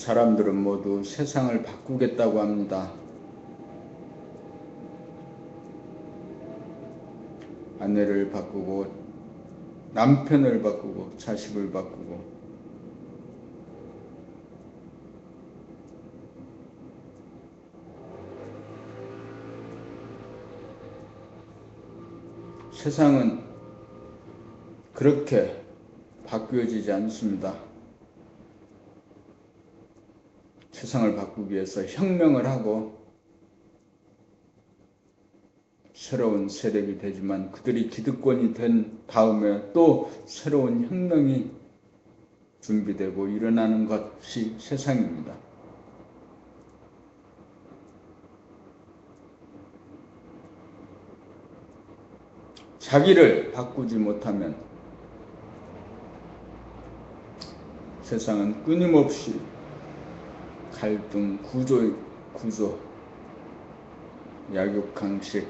사람들은 모두 세상을 바꾸겠다고 합니다. 아내를 바꾸고 남편을 바꾸고 자식을 바꾸고 세상은 그렇게 바뀌어지지 않습니다. 세상을 바꾸기 위해서 혁명을 하고 새로운 세력이 되지만 그들이 기득권이 된 다음에 또 새로운 혁명이 준비되고 일어나는 것이 세상입니다. 자기를 바꾸지 못하면 세상은 끊임없이 갈등, 구조, 약육강식,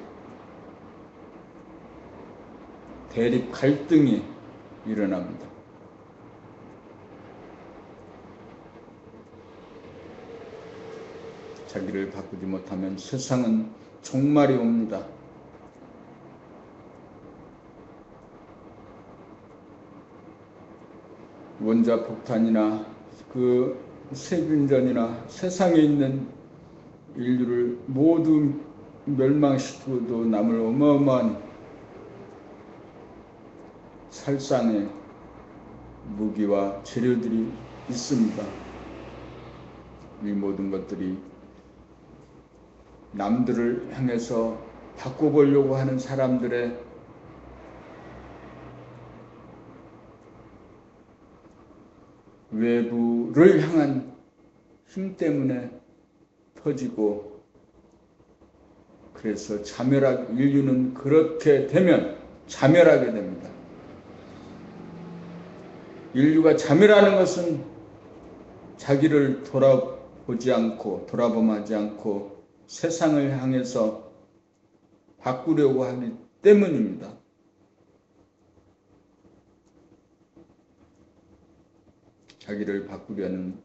대립 갈등이 일어납니다. 자기를 바꾸지 못하면 세상은 종말이 옵니다. 원자폭탄이나 그 세균전이나 세상에 있는 인류를 모두 멸망시키고도 남을 어마어마한 살상의 무기와 재료들이 있습니다. 이 모든 것들이 남들을 향해서 바꿔보려고 하는 사람들의 외부를 향한 힘 때문에 터지고, 그래서 인류는 그렇게 되면 자멸하게 됩니다. 인류가 자멸하는 것은 자기를 돌아봄하지 않고 세상을 향해서 바꾸려고 하기 때문입니다. 자기를 바꾸려는,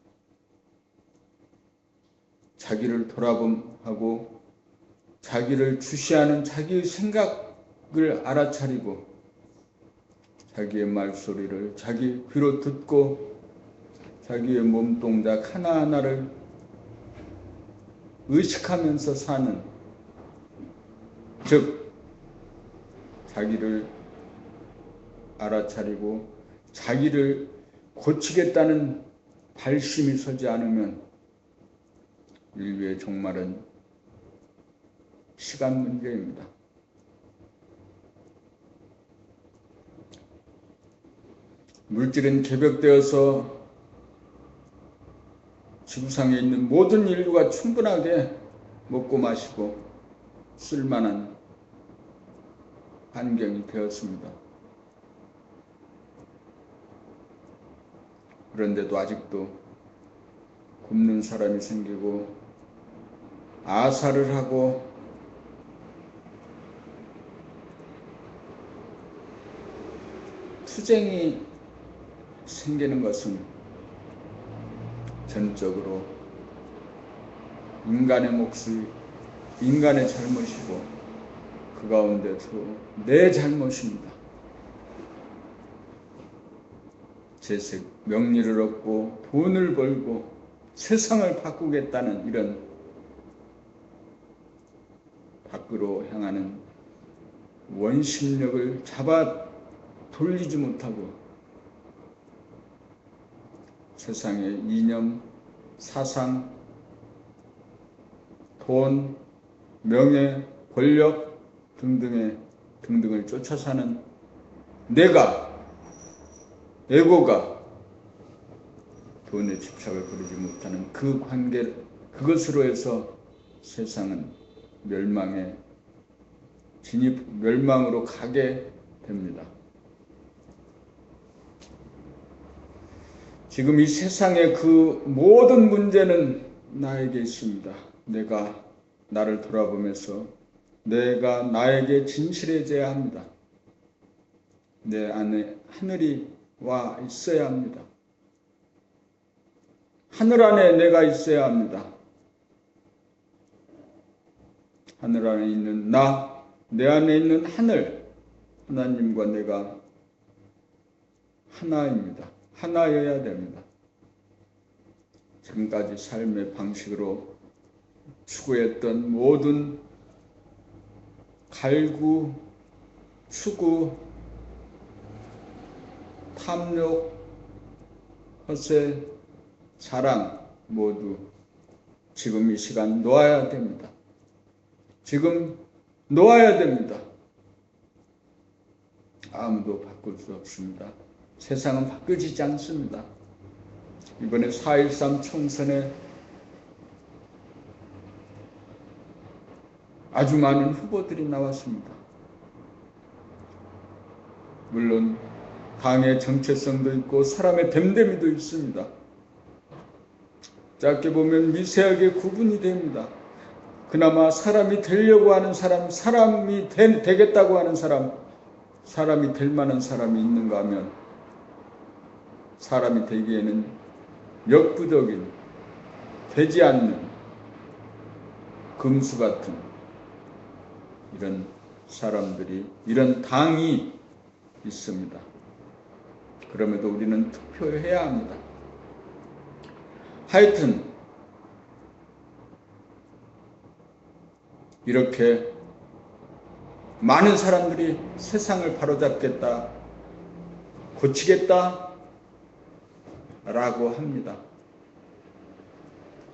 자기를 돌아봄하고 자기를 주시하는 자기의 생각을 알아차리고 자기의 말소리를 자기 귀로 듣고 자기의 몸동작 하나하나를 의식하면서 사는, 즉 자기를 알아차리고 자기를 고치겠다는 발심이 서지 않으면 인류의 종말은 시간 문제입니다. 물질은 개벽되어서 지구상에 있는 모든 인류가 충분하게 먹고 마시고 쓸만한 환경이 되었습니다. 그런데도 아직도 굶는 사람이 생기고 아사를 하고 투쟁이 생기는 것은 전적으로 인간의 몫이, 인간의 잘못이고 그 가운데서 내 잘못입니다. 재색, 명리를 얻고 돈을 벌고 세상을 바꾸겠다는 이런 밖으로 향하는 원심력을 잡아 돌리지 못하고 세상의 이념, 사상, 돈, 명예, 권력 등등을 쫓아 사는 에고가 돈에 집착을 부리지 못하는 그 관계, 그것으로 해서 세상은 멸망으로 가게 됩니다. 지금 이 세상의 그 모든 문제는 나에게 있습니다. 내가 나를 돌아보면서 내가 나에게 진실해져야 합니다. 내 안에 하늘이 와 있어야 합니다. 하늘 안에 내가 있어야 합니다. 하늘 안에 있는 내 안에 있는 하늘, 하나님과 내가 하나입니다. 하나여야 됩니다. 지금까지 삶의 방식으로 추구했던 모든 갈구, 추구, 탐욕, 허세, 사랑 모두 지금 이 시간 놓아야 됩니다. 지금 놓아야 됩니다. 아무도 바꿀 수 없습니다. 세상은 바뀌어지지 않습니다. 이번에 4.13 총선에 아주 많은 후보들이 나왔습니다. 물론 당의 정체성도 있고 사람의 됨됨이도 있습니다. 짧게 보면 미세하게 구분이 됩니다. 그나마 사람이 되려고 하는 사람, 사람이 되겠다고 하는 사람, 사람이 될 만한 사람이 있는가 하면 사람이 되기에는 역부족인, 되지 않는 금수 같은 이런 사람들이, 이런 당이 있습니다. 그럼에도 우리는 투표해야 합니다. 하여튼 이렇게 많은 사람들이 세상을 바로잡겠다, 고치겠다 라고 합니다.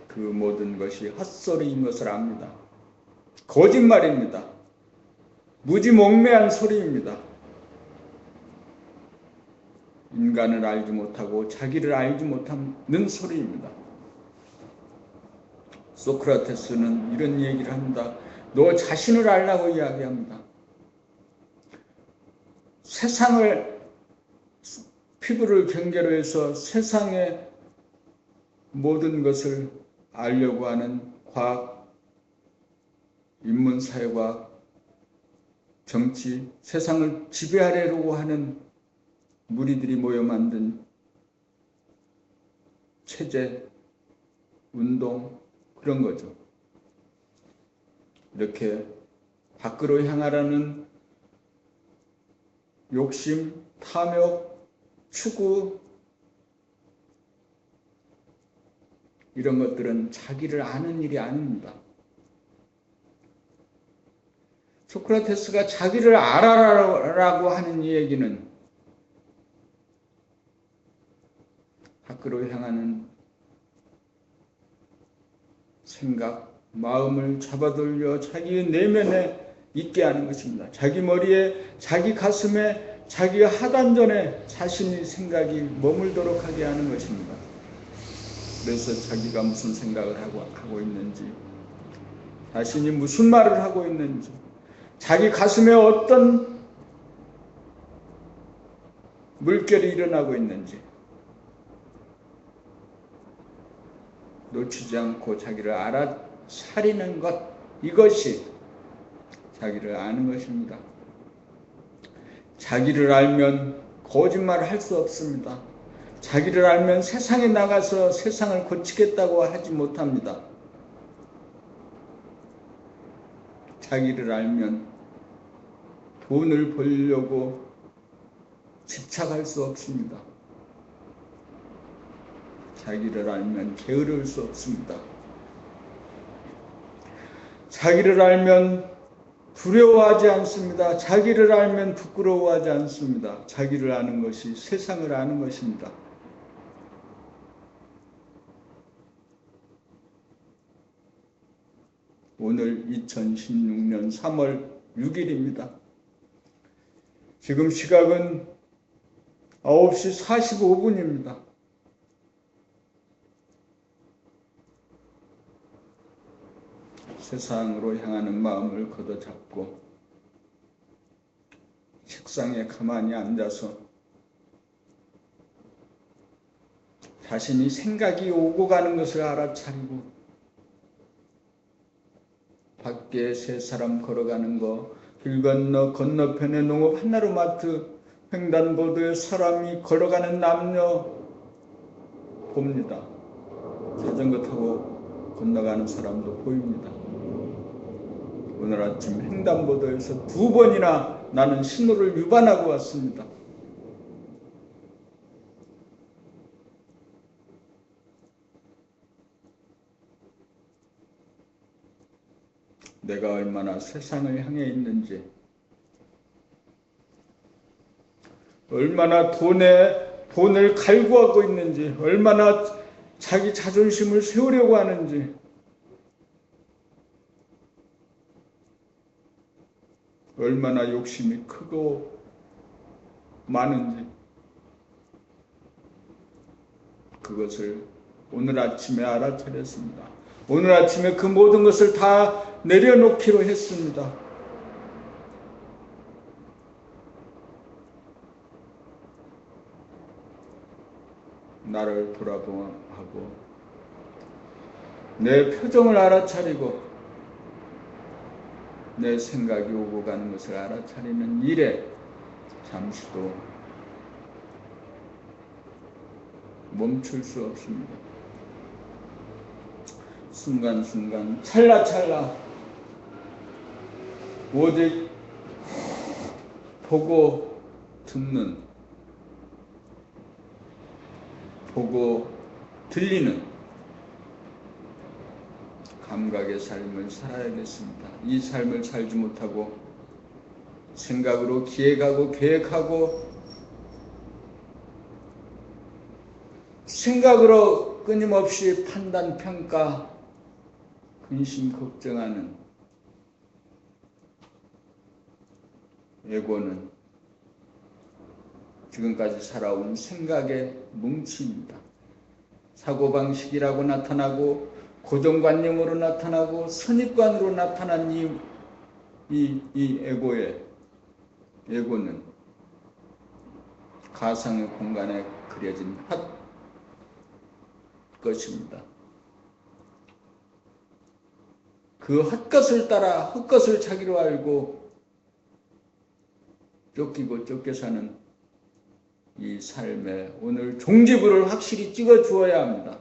그 모든 것이 헛소리인 것을 압니다. 거짓말입니다. 무지몽매한 소리입니다. 인간을 알지 못하고 자기를 알지 못하는 소리입니다. 소크라테스는 이런 얘기를 합니다. 너 자신을 알라고 이야기합니다. 세상을, 피부를 경계로 해서 세상의 모든 것을 알려고 하는 과학, 인문사회과학, 정치, 세상을 지배하려고 하는 무리들이 모여 만든 체제, 운동, 그런 거죠. 이렇게 밖으로 향하라는 욕심, 탐욕, 추구, 이런 것들은 자기를 아는 일이 아닙니다. 소크라테스가 자기를 알아라라고 하는 이 얘기는 밖으로 향하는 생각, 마음을 잡아들여 자기 내면에 있게 하는 것입니다. 자기 머리에, 자기 가슴에, 자기 하단전에 자신의 생각이 머물도록 하게 하는 것입니다. 그래서 자기가 무슨 생각을 하고 있는지, 자신이 무슨 말을 하고 있는지, 자기 가슴에 어떤 물결이 일어나고 있는지 놓치지 않고 자기를 알아차리는 것, 이것이 자기를 아는 것입니다. 자기를 알면 거짓말을 할 수 없습니다. 자기를 알면 세상에 나가서 세상을 고치겠다고 하지 못합니다. 자기를 알면 돈을 벌려고 집착할 수 없습니다. 자기를 알면 게으를 수 없습니다. 자기를 알면 두려워하지 않습니다. 자기를 알면 부끄러워하지 않습니다. 자기를 아는 것이 세상을 아는 것입니다. 오늘 2016년 3월 6일입니다. 지금 시각은 9시 45분입니다. 세상으로 향하는 마음을 걷어잡고 책상에 가만히 앉아서 자신이 생각이 오고 가는 것을 알아차리고 밖에 세 사람 걸어가는 거, 길 건너 건너편에 농업 한나루마트 횡단보도에 사람이 걸어가는 남녀 봅니다. 자전거 타고 건너가는 사람도 보입니다. 오늘 아침 횡단보도에서 2번이나 나는 신호를 위반하고 왔습니다. 내가 얼마나 세상을 향해 있는지, 얼마나 돈을 갈구하고 있는지, 얼마나 자기 자존심을 세우려고 하는지, 얼마나 욕심이 크고 많은지, 그것을 오늘 아침에 알아차렸습니다. 오늘 아침에 그 모든 것을 다 내려놓기로 했습니다. 나를 돌아보고 내 표정을 알아차리고 내 생각이 오고 가는 것을 알아차리는 일에 잠시도 멈출 수 없습니다. 순간순간 찰나찰나 오직 보고 듣는, 보고 들리는 감각의 삶을 살아야겠습니다. 이 삶을 살지 못하고 생각으로 기획하고 계획하고 생각으로 끊임없이 판단, 평가, 근심, 걱정하는 에고는 지금까지 살아온 생각의 뭉치입니다. 사고방식이라고 나타나고 고정관념으로 나타나고 선입관으로 나타난 이 에고는 가상의 공간에 그려진 헛것입니다. 그 헛것을 따라 헛것을 자기로 알고 쫓기고 쫓겨 사는 이 삶에 오늘 종지부를 확실히 찍어 주어야 합니다.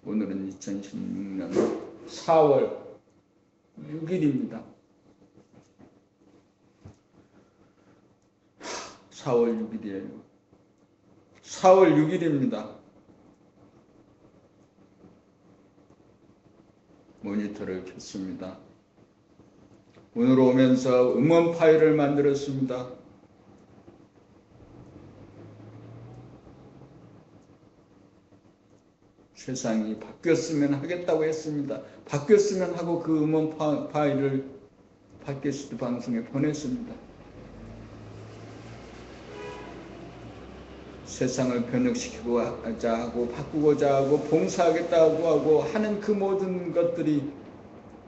오늘은 2016년 4월 6일입니다. 4월 6일이에요. 4월 6일입니다. 모니터를 켰습니다. 오늘 오면서 음원 파일을 만들었습니다. 세상이 바뀌었으면 하겠다고 했습니다. 바뀌었으면 하고 그 음원 파일을 팟캐스트 방송에 보냈습니다. 세상을 변혁시키고자 하고 바꾸고자 하고 봉사하겠다고 하고 하는 그 모든 것들이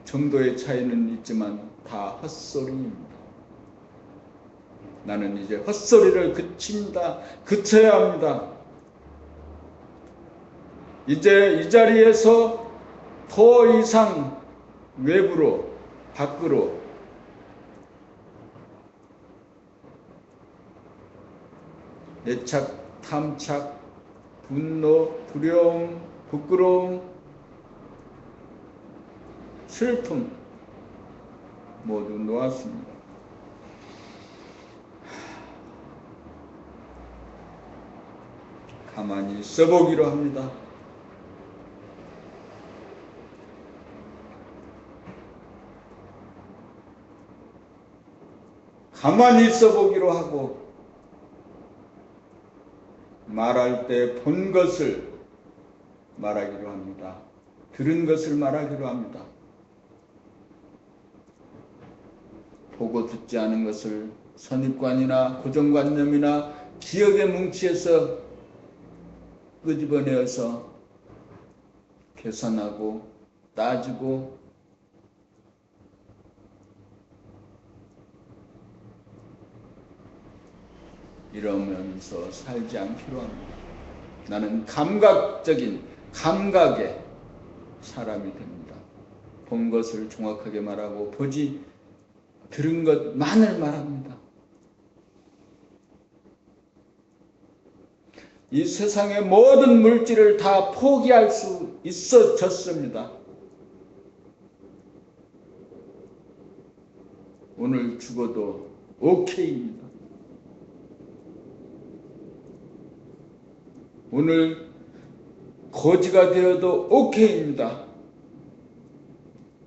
정도의 차이는 있지만 다 헛소리입니다. 나는 이제 헛소리를 그칩니다. 그쳐야 합니다. 이제 이 자리에서 더 이상 외부로, 밖으로 애착, 탐착, 분노, 두려움, 부끄러움, 슬픔 모두 놓았습니다. 가만히 있어보기로 합니다. 가만히 있어보기로 하고 말할 때 본 것을 말하기로 합니다. 들은 것을 말하기로 합니다. 보고 듣지 않은 것을 선입관이나 고정관념이나 기억의 뭉치에서 끄집어내어서 개선하고 따지고 이러면서 살지 않기로 합니다. 나는 감각의 사람이 됩니다. 본 것을 정확하게 말하고 들은 것만을 말합니다. 이 세상의 모든 물질을 다 포기할 수 있어졌습니다. 오늘 죽어도 오케이입니다. 오늘 거지가 되어도 오케이입니다.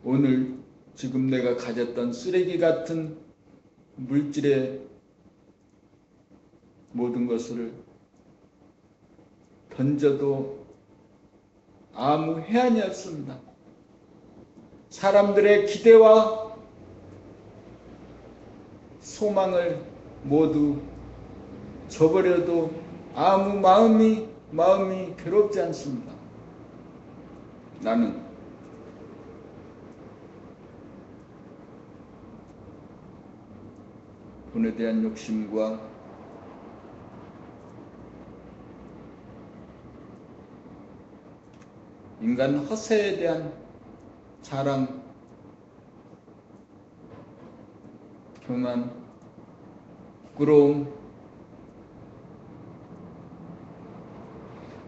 오늘 지금 내가 가졌던 쓰레기 같은 물질의 모든 것을 던져도 아무 해안이 없습니다. 사람들의 기대와 소망을 모두 저버려도 아무 마음이 괴롭지 않습니다. 나는 돈에 대한 욕심과 인간 허세에 대한 자랑, 교만, 부끄러움,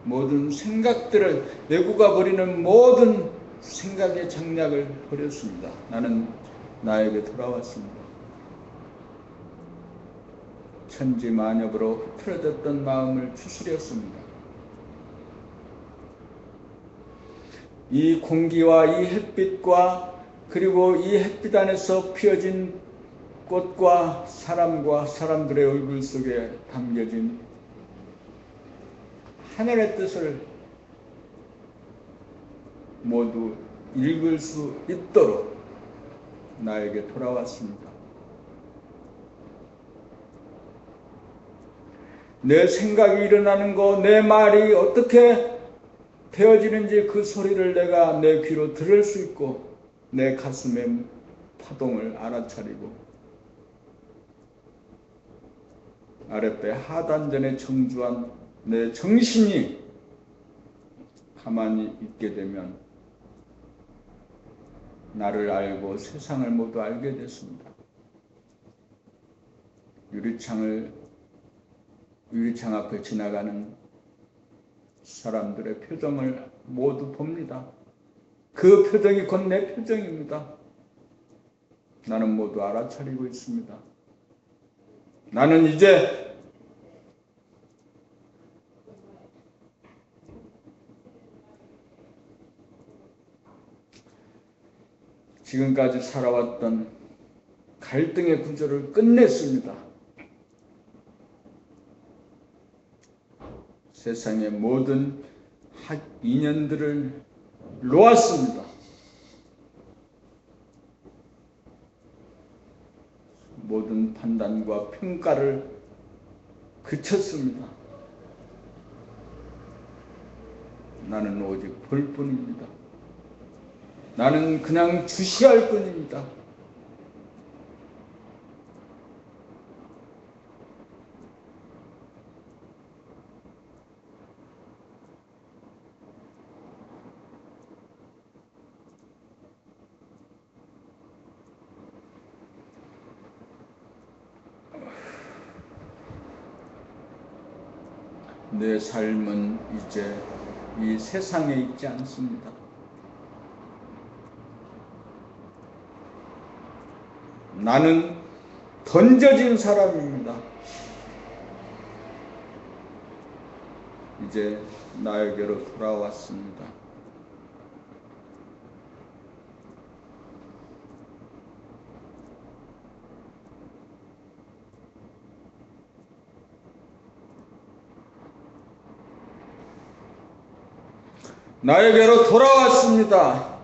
모든 생각들을 내구가 버리는 모든 생각의 장략을 버렸습니다. 나는 나에게 돌아왔습니다. 천지만엽으로 흐트러졌던 마음을 추스렸습니다. 이 공기와 이 햇빛과 그리고 이 햇빛 안에서 피어진 꽃과 사람과 사람들의 얼굴 속에 담겨진 하늘의 뜻을 모두 읽을 수 있도록 나에게 돌아왔습니다. 내 생각이 일어나는 거, 내 말이 어떻게 되어지는지 그 소리를 내가 내 귀로 들을 수 있고 내 가슴의 파동을 알아차리고 아랫배 하단전에 정주한 내 정신이 가만히 있게 되면 나를 알고 세상을 모두 알게 됐습니다. 유리창 앞에 지나가는 사람들의 표정을 모두 봅니다. 그 표정이 곧 내 표정입니다. 나는 모두 알아차리고 있습니다. 나는 이제 지금까지 살아왔던 갈등의 구조를 끝냈습니다. 세상의 모든 인연들을 놓았습니다. 모든 판단과 평가를 그쳤습니다. 나는 오직 볼 뿐입니다. 나는 그냥 주시할 뿐입니다. 내 삶은 이제 이 세상에 있지 않습니다. 나는 던져진 사람입니다. 이제 나에게로 돌아왔습니다. 나에게로 돌아왔습니다.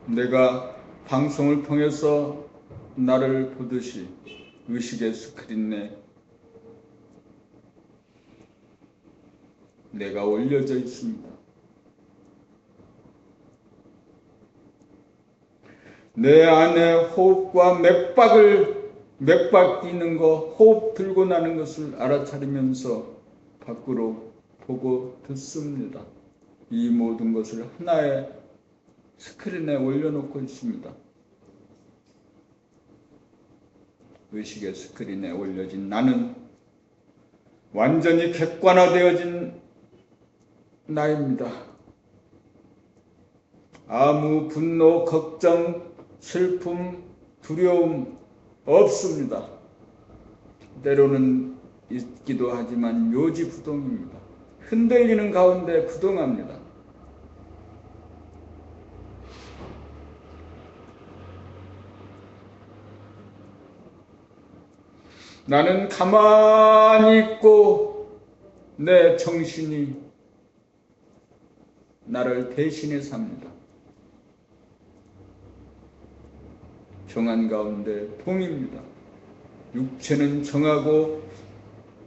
내가 방송을 통해서 나를 보듯이 의식의 스크린에 내가 올려져 있습니다. 내 안에 호흡과 맥박 뛰는 거, 호흡 들고 나는 것을 알아차리면서 밖으로 보고 듣습니다. 이 모든 것을 하나의 스크린에 올려놓고 있습니다. 의식의 스크린에 올려진 나는 완전히 객관화되어진 나입니다. 아무 분노, 걱정, 슬픔, 두려움 없습니다. 때로는 있기도 하지만 요지부동입니다. 흔들리는 가운데 부동합니다. 나는 가만히 있고 내 정신이 나를 대신해 삽니다. 정한 가운데 봄입니다. 육체는 정하고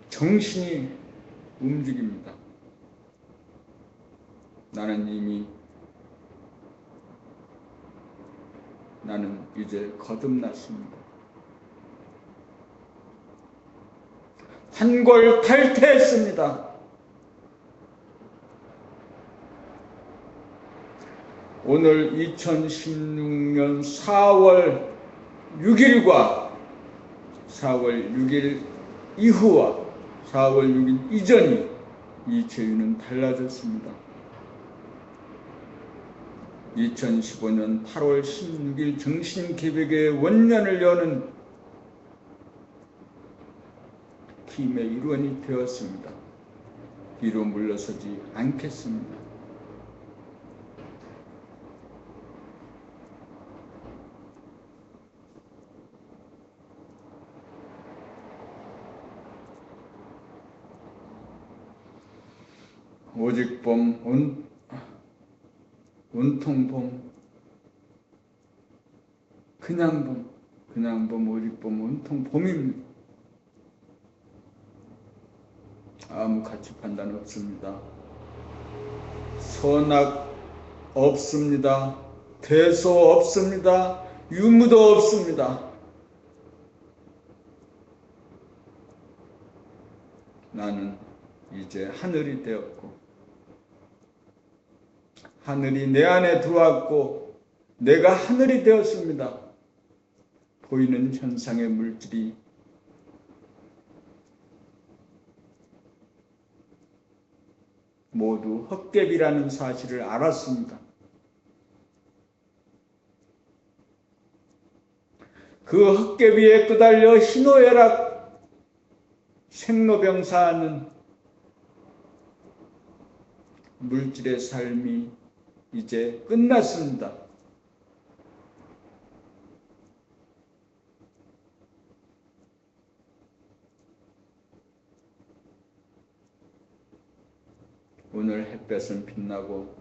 정신이 움직입니다. 나는 이제 거듭났습니다. 한골 탈퇴했습니다. 오늘 2016년 4월 6일과 4월 6일 이후와 4월 6일 이전이 이 제유는 달라졌습니다. 2015년 8월 16일 정신개벽의 원년을 여는 팀의 일원이 되었습니다. 뒤로 물러서지 않겠습니다. 오직 봄, 온통 봄, 그냥 봄, 오직 봄, 온통 봄입니다. 아무 가치 판단 없습니다. 선악 없습니다. 대소 없습니다. 유무도 없습니다. 나는 이제 하늘이 되었고 하늘이 내 안에 들어왔고 내가 하늘이 되었습니다. 보이는 현상의 물질이 모두 헛개비라는 사실을 알았습니다. 그 헛개비에 끄달려 희노애락 생로병사하는 물질의 삶이 이제 끝났습니다. 오늘 햇볕은 빛나고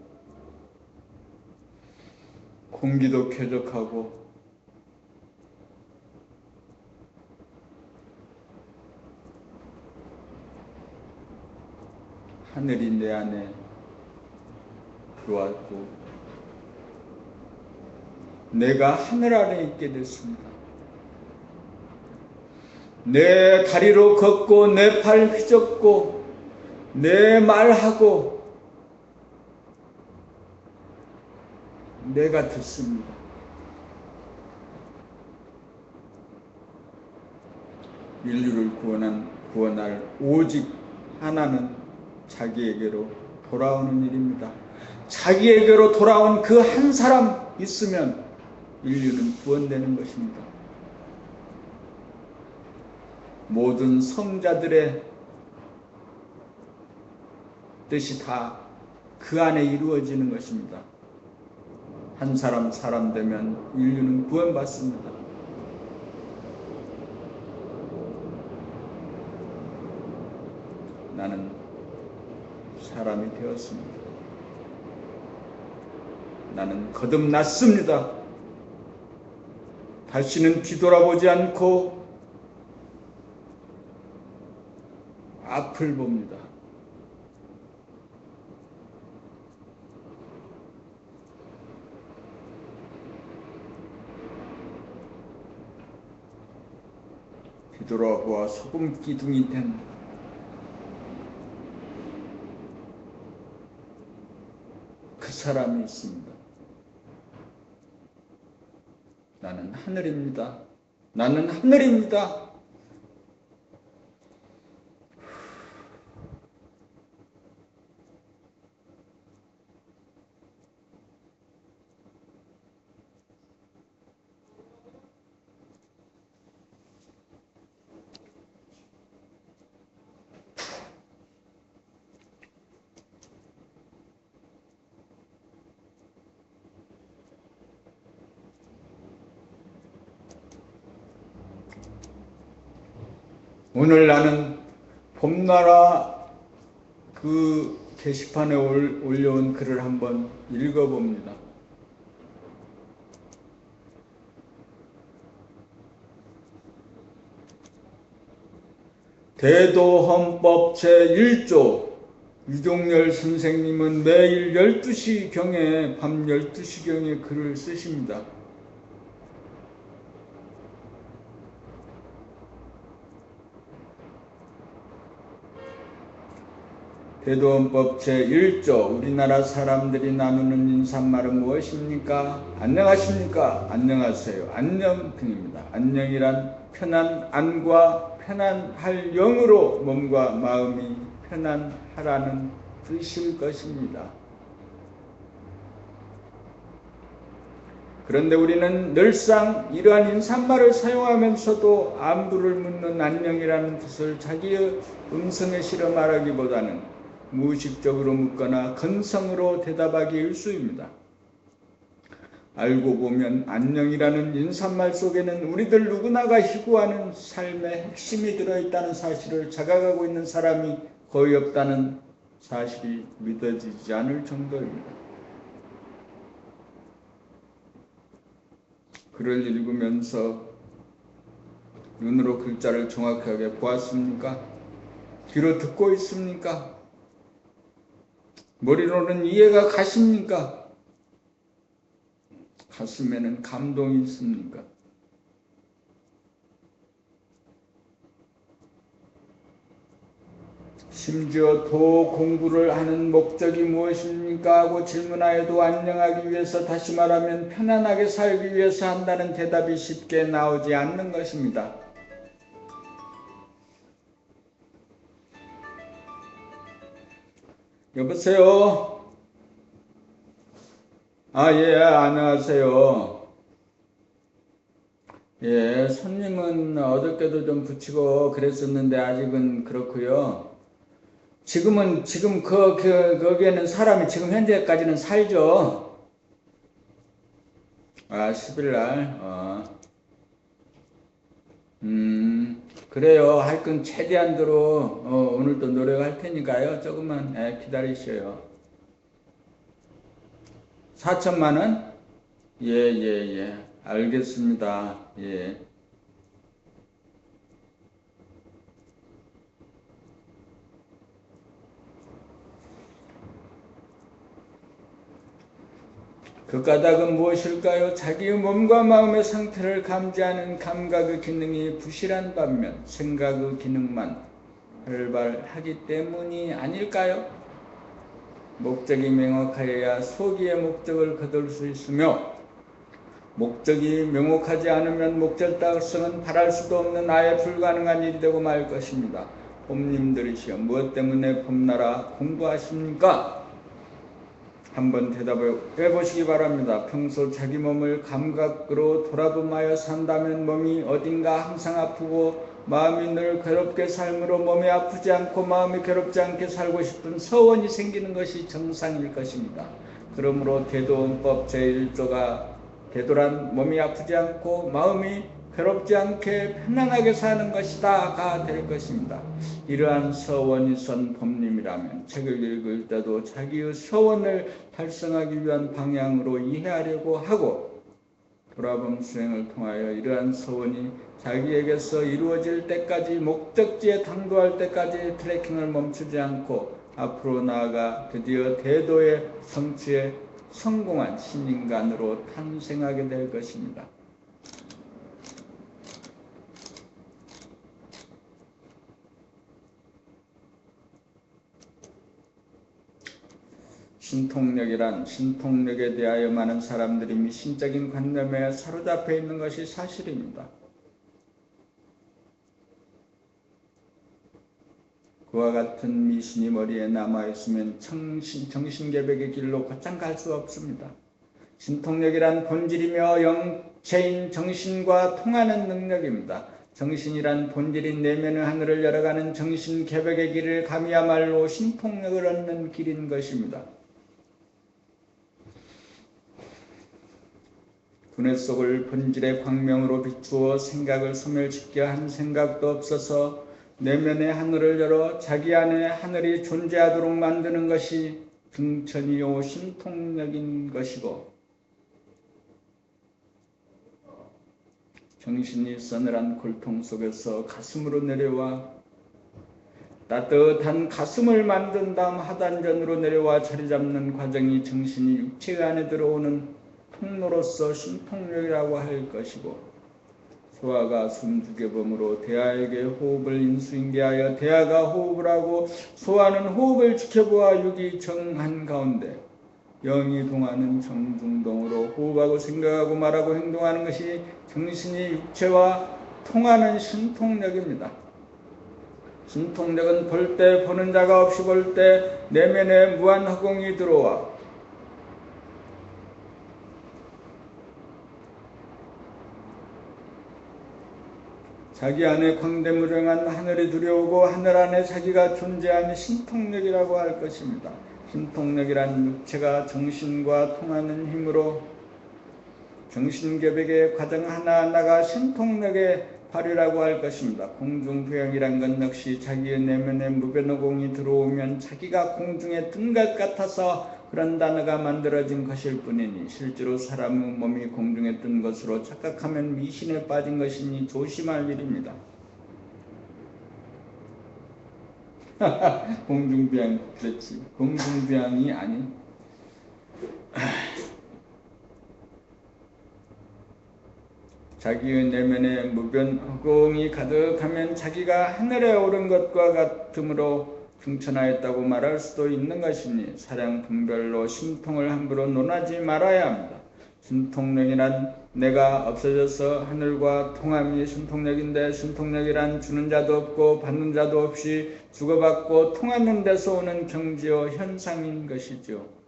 공기도 쾌적하고 하늘이 내 안에 들어왔고 내가 하늘 아래 있게 됐습니다. 내 다리로 걷고 내 팔 휘젓고 내 말하고 내가 듣습니다. 인류를 구원할 오직 하나는 자기에게로 돌아오는 일입니다. 자기에게로 돌아온 그 한 사람 있으면 인류는 구원되는 것입니다. 모든 성자들의 뜻이 다 그 안에 이루어지는 것입니다. 한 사람 되면 인류는 구원받습니다. 나는 사람이 되었습니다. 나는 거듭났습니다. 다시는 뒤돌아보지 않고 앞을 봅니다. 뒤돌아보아 소금 기둥이 된 그 사람이 있습니다. 나는 하늘입니다. 나는 하늘입니다. 오늘 나는 봄나라 그 게시판에 올려온 글을 한번 읽어봅니다. 대도헌법 제1조 유종열 선생님은 매일 12시경에 밤 12시경에 글을 쓰십니다. 대도헌법 제1조 우리나라 사람들이 나누는 인사말은 무엇입니까? 안녕하십니까? 안녕하세요. 안녕 등입니다. 안녕이란 편한 안과 편안할 영으로 몸과 마음이 편안하라는 뜻일 것입니다. 그런데 우리는 늘상 이러한 인사말을 사용하면서도 안부를 묻는 안녕이라는 뜻을 자기의 음성에 실어 말하기보다는 무의식적으로 묻거나 건성으로 대답하기 일쑤입니다. 알고 보면 안녕이라는 인사말 속에는 우리들 누구나가 희구하는 삶의 핵심이 들어있다는 사실을 자각하고 있는 사람이 거의 없다는 사실이 믿어지지 않을 정도입니다. 글을 읽으면서 눈으로 글자를 정확하게 보았습니까? 귀로 듣고 있습니까? 머리로는 이해가 가십니까? 가슴에는 감동이 있습니까? 심지어 도 공부를 하는 목적이 무엇입니까? 하고 질문하여도 안녕하기 위해서, 다시 말하면 편안하게 살기 위해서 한다는 대답이 쉽게 나오지 않는 것입니다. 여보세요? 예, 안녕하세요. 예, 손님은 어저께도 좀 붙이고 그랬었는데 아직은 그렇고요. 지금 거기에는 사람이 지금 현재까지는 살죠. 10일날, 그래요. 하여튼 최대한대로, 오늘도 노력할 테니까요. 조금만, 기다리셔요. 4천만원? 예. 알겠습니다. 예. 그 까닭은 무엇일까요? 자기의 몸과 마음의 상태를 감지하는 감각의 기능이 부실한 반면 생각의 기능만 활발하기 때문이 아닐까요? 목적이 명확하여야 소기의 목적을 거둘 수 있으며, 목적이 명확하지 않으면 목적 달성은 바랄 수도 없는 아예 불가능한 일이 되고 말 것입니다. 봄님들이시여, 무엇 때문에 봄나라 공부하십니까? 한번 대답해 보시기 바랍니다. 평소 자기 몸을 감각으로 돌아보며 산다면 몸이 어딘가 항상 아프고 마음이 늘 괴롭게 삶으로 몸이 아프지 않고 마음이 괴롭지 않게 살고 싶은 서원이 생기는 것이 정상일 것입니다. 그러므로 대도헌법 제1조가 대도란 몸이 아프지 않고 마음이 괴롭지 않게 편안하게 사는 것이다가 될 것입니다. 이러한 서원이 선 봄님이라면 책을 읽을 때도 자기의 서원을 달성하기 위한 방향으로 이해하려고 하고, 돌아봄 수행을 통하여 이러한 서원이 자기에게서 이루어질 때까지, 목적지에 당도할 때까지 트레킹을 멈추지 않고 앞으로 나아가 드디어 대도의 성취에 성공한 신인간으로 탄생하게 될 것입니다. 신통력이란, 신통력에 대하여 많은 사람들이 미신적인 관념에 사로잡혀 있는 것이 사실입니다. 그와 같은 미신이 머리에 남아있으면 정신개백의 길로 곧장 갈 수 없습니다. 신통력이란 본질이며 영체인 정신과 통하는 능력입니다. 정신이란 본질인 내면의 하늘을 열어가는 정신개백의 길을 감이야말로 신통력을 얻는 길인 것입니다. 두뇌 속을 본질의 광명으로 비추어 생각을 소멸시켜 한 생각도 없어서 내면의 하늘을 열어 자기 안에 하늘이 존재하도록 만드는 것이 등천이요 신통력인 것이고, 정신이 서늘한 골통 속에서 가슴으로 내려와 따뜻한 가슴을 만든 다음 하단전으로 내려와 자리 잡는 과정이 정신이 육체 안에 들어오는 통로로서 신통력이라고 할 것이고, 소아가 숨두개범으로 대하에게 호흡을 인수인계하여 대하가 호흡을 하고 소아는 호흡을 지켜보아 육이 정한 가운데 영이 동하는 정중동으로 호흡하고 생각하고 말하고 행동하는 것이 정신이 육체와 통하는 신통력입니다. 신통력은 볼 때 보는 자가 없이 볼 때 내면에 무한 허공이 들어와 자기 안에 광대무량한 하늘이 들여오고 하늘 안에 자기가 존재하는 신통력이라고 할 것입니다. 신통력이란 육체가 정신과 통하는 힘으로 정신개백의 과정 하나하나가 신통력의 발휘라고 할 것입니다. 공중부양이란 건 역시 자기의 내면에 무변호공이 들어오면 자기가 공중에 뜬 것 같아서 그런 단어가 만들어진 것일 뿐이니 실제로 사람의 몸이 공중에 뜬 것으로 착각하면 미신에 빠진 것이니 조심할 일입니다. 공중부양 그렇지. 공중부양이 아닌 자기의 내면에 무변허공이 가득하면 자기가 하늘에 오른 것과 같으므로 승천하였다고 말할 수도 있는 것이니 사량 분별로 신통을 함부로 논하지 말아야 합니다. 신통력이란 내가 없어져서 하늘과 통함이 신통력인데 신통력이란 주는 자도 없고 받는 자도 없이 주고받고 통하는 데서 오는 경지요 현상인 것이죠.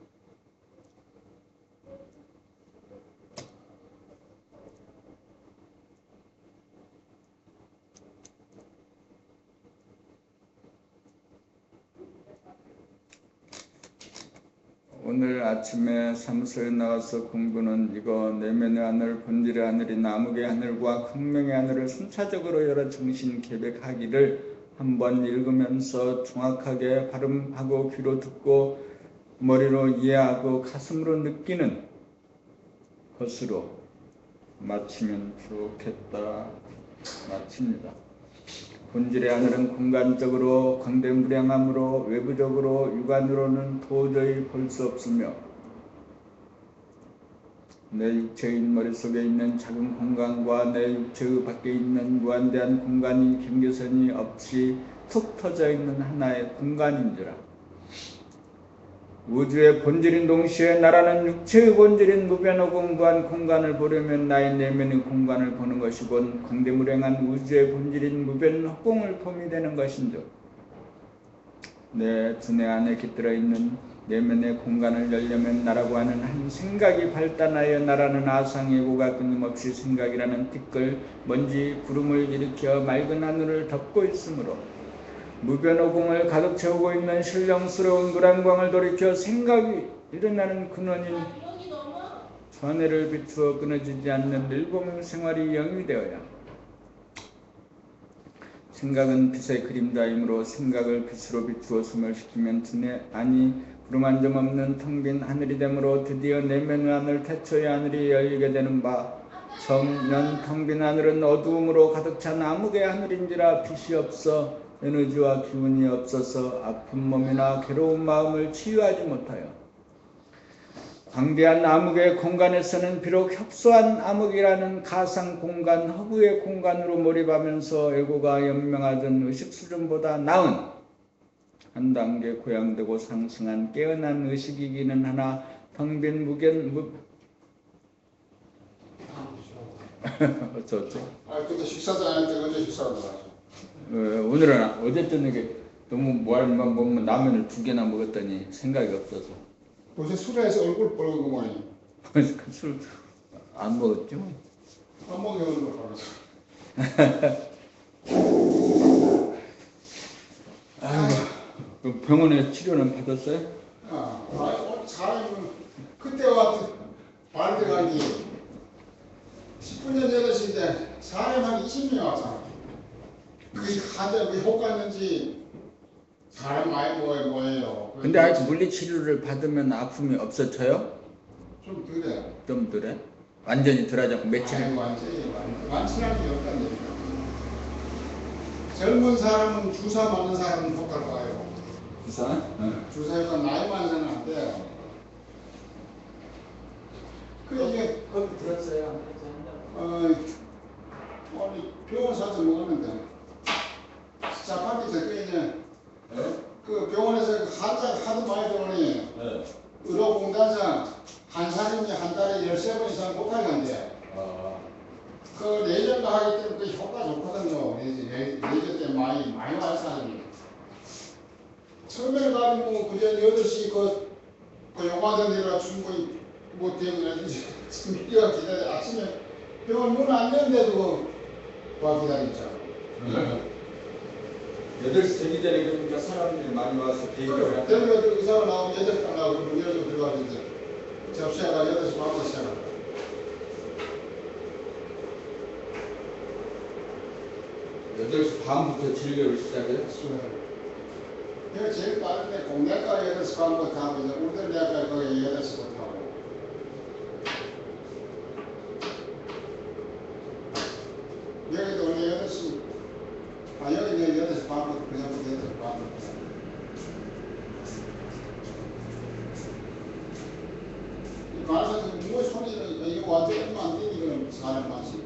오늘 아침에 사무소에 나가서 공부는 이거 내면의 하늘, 본질의 하늘이 나무의 하늘과 극명의 하늘을 순차적으로 여러 정신 계백하기를 한번 읽으면서 정확하게 발음하고 귀로 듣고 머리로 이해하고 가슴으로 느끼는 것으로 마치면 좋겠다. 마칩니다. 본질의 하늘은 공간적으로 광대무량함으로 외부적으로 육안으로는 도저히 볼 수 없으며 내 육체인 머릿속에 있는 작은 공간과 내 육체의 밖에 있는 무한대한 공간이 경계선이 없이 툭 터져 있는 하나의 공간인지라. 우주의 본질인 동시에 나라는 육체의 본질인 무변허공 무한 공간을 보려면 나의 내면의 공간을 보는 것이곤 광대무량한 우주의 본질인 무변허공을 봄이 되는 것인즉 내 두뇌 안에 깃들어 있는 내면의 공간을 열려면 나라고 하는 한 생각이 발단하여 나라는 아상예고가 끊임없이 생각이라는 티끌, 먼지, 구름을 일으켜 맑은 하늘을 덮고 있으므로 무변호공을 가득 채우고 있는 신령스러운 물안광을 돌이켜 생각이 일어나는 근원인 전해를 비추어 끊어지지 않는 일공 생활이 영위되어야 생각은 빛의 그림자이므로 생각을 빛으로 비추어 소멸시키면 두뇌 안이 구름 한 점 없는 텅 빈 하늘이 되므로 드디어 내면의 하늘 태초의 하늘이 열리게 되는 바 정면 텅 빈 하늘은 어두움으로 가득 찬 암흑의 하늘인지라 빛이 없어 에너지와 기운이 없어서 아픈 몸이나 괴로운 마음을 치유하지 못하여 광대한 암흑의 공간에서는 비록 협소한 암흑이라는 가상 공간, 허구의 공간으로 몰입하면서 에고가 연명하던 의식 수준보다 나은 한 단계 고양되고 상승한 깨어난 의식이기는 하나 텅빈 어쩌 근데 식사도 안 했는데 언제 식사를 나왔어? 오늘은 어제 저녁에 너무 뭐할만 먹으면 라면을 2개나 먹었더니 생각이 없어서 요새 술에서 얼굴 빨개구만이. 술 안 먹었죠? 안 먹여는 걸 알았어. 아이고, 병원에 치료는 받았어요? 사람은 그때 와서 발대 가기 10분 전 8시인데 사람 한 20명 왔잖아. 그게 한데 그 효과 있는지 사람 많이 뭐예요. 근데 아직 물리치료를 받으면 아픔이 없어져요? 좀 그래. 좀 덜해? 완전히 덜하지 않고 며칠? 아니, 완전한 게 없다는 얘기야. 젊은 사람은 주사 맞는 사람은 효과를 봐요. 주사? 주사가 나이 많은 사람은 안 돼요. 그 이게 거기 들었어요? 아니 병원 사서 먹었는데 자판기 저기 이제 그 병원에서 환자 하도 많이 들어오니 의료공단장 한 사람이 한 달에 13번 이상 못하게 한대. 그 레이저도 하기 때문에 그 효과 좋거든요. 레이저 때문에 많이 와요 사람이. 처음에 가면 뭐 그저 8시 그 요마던 데라 충분히 못 되면 지금 뛰어 기다려. 아침에 병원 문 안 열는데도 와 기다리죠. 8시 되기 전에 그러니까 사람들이 많이 와서 대기를 하고 대구가 의사가 나오면 8시 나오고 문 열고 들어가면 이제 접시가 8시 반부터 시작합니다. 8시 반부터 진료를 시작해요? 내가 제일 빠른데 공대가 8시 반부터 하고 이제 울들대학가 거기 8시부터 하고 여기도 원래 8시 여기는 8시 반부터 그냥부터 8시 반부터 이 가서 뭐 소리는 이거 완전 얼마 안 되니까 사람 많지